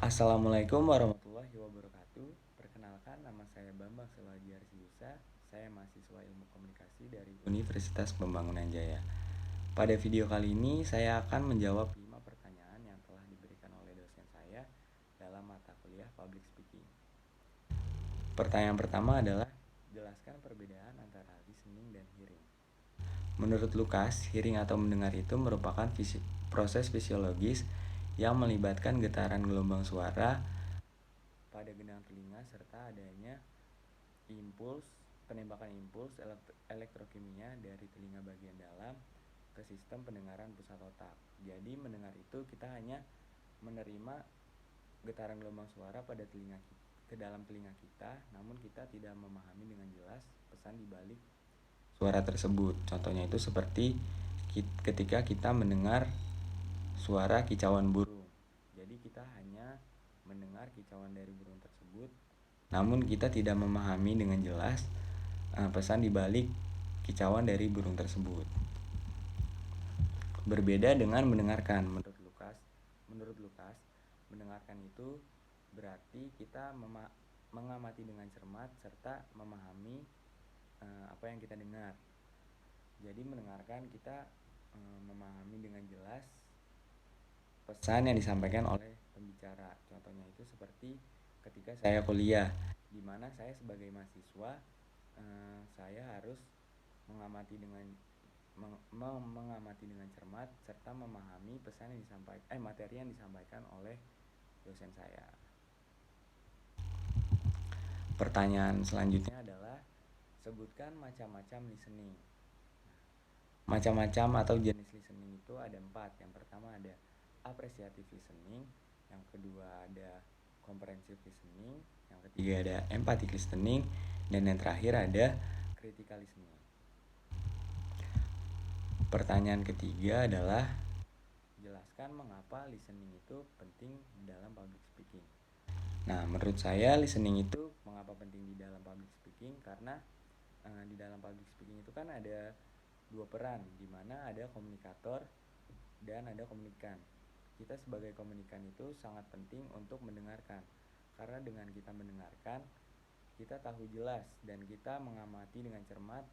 Assalamualaikum warahmatullahi wabarakatuh. Perkenalkan, nama saya Bambang Selaji Arsiusa. Saya mahasiswa Ilmu Komunikasi dari Universitas Pembangunan Jaya. Pada video kali ini saya akan menjawab 5 pertanyaan yang telah diberikan oleh dosen saya dalam mata kuliah Public Speaking. Pertanyaan pertama adalah, jelaskan perbedaan antara listening dan hearing. Menurut Lukas, hearing atau mendengar itu merupakan proses fisiologis yang melibatkan getaran gelombang suara pada genang telinga serta adanya penembakan impuls elektrokimia dari telinga bagian dalam ke sistem pendengaran pusat otak. Jadi mendengar itu kita hanya menerima getaran gelombang suara pada ke dalam telinga kita, namun kita tidak memahami dengan jelas pesan di balik suara tersebut. Contohnya itu seperti ketika kita mendengar suara kicauan burung. Jadi kita hanya mendengar kicauan dari burung tersebut, namun kita tidak memahami dengan jelas pesan di balik kicauan dari burung tersebut. Berbeda dengan mendengarkan. Menurut Lukas, mendengarkan itu berarti kita mengamati dengan cermat serta memahami apa yang kita dengar. Jadi mendengarkan kita memahami dengan jelas pesan yang disampaikan oleh pembicara. Contohnya itu seperti ketika saya kuliah, di mana saya sebagai mahasiswa saya harus mengamati dengan cermat serta memahami pesan yang materi yang disampaikan oleh dosen saya. Pertanyaan selanjutnya adalah, sebutkan macam-macam listening. Macam-macam atau jenis listening itu ada 4. Yang pertama ada appreciative listening, yang kedua ada comprehensive listening, yang ketiga ada empathic listening, dan yang terakhir ada critical listening. Pertanyaan ketiga adalah, jelaskan mengapa listening itu penting dalam public speaking. Nah, menurut saya listening itu mengapa penting di dalam public speaking, karena di dalam public speaking itu kan ada 2 peran, di mana ada komunikator dan ada komunikan. Kita sebagai komunikan itu sangat penting untuk mendengarkan, karena dengan kita mendengarkan, kita tahu jelas dan kita mengamati dengan cermat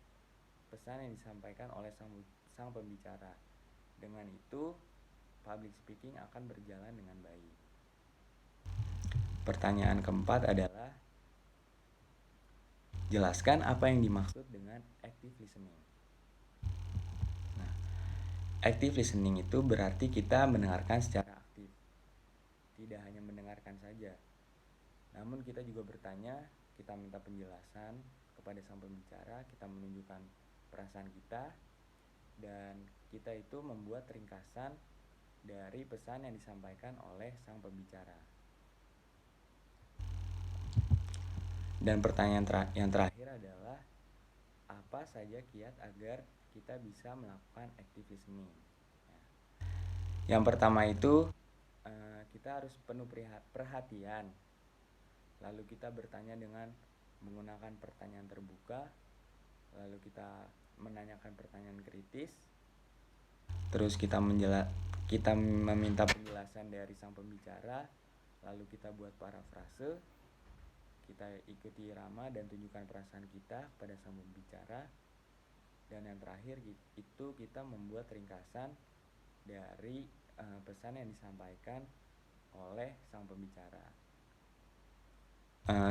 pesan yang disampaikan oleh sang pembicara. Dengan itu, public speaking akan berjalan dengan baik. Pertanyaan keempat adalah, jelaskan apa yang dimaksud dengan active listening. Nah, active listening itu berarti kita mendengarkan secara aktif. Tidak hanya mendengarkan saja, namun kita juga bertanya, kita minta penjelasan kepada sang pembicara, kita menunjukkan perasaan kita, dan kita itu membuat ringkasan dari pesan yang disampaikan oleh sang pembicara. Dan pertanyaan yang terakhir adalah, apa saja kiat agar kita bisa melakukan active listening? Yang pertama itu, kita harus penuh perhatian. Lalu kita bertanya dengan menggunakan pertanyaan terbuka. Lalu kita menanyakan pertanyaan kritis. Terus kita meminta penjelasan dari sang pembicara. Lalu kita buat parafrase. Kita ikuti irama dan tunjukkan perasaan kita kepada sang pembicara. Dan yang terakhir itu kita membuat ringkasan dari pesan yang disampaikan oleh sang pembicara.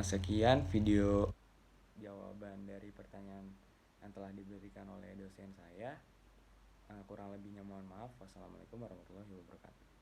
Sekian video jawaban dari pertanyaan yang telah diberikan oleh dosen saya. Kurang lebihnya mohon maaf. Wassalamualaikum warahmatullahi wabarakatuh.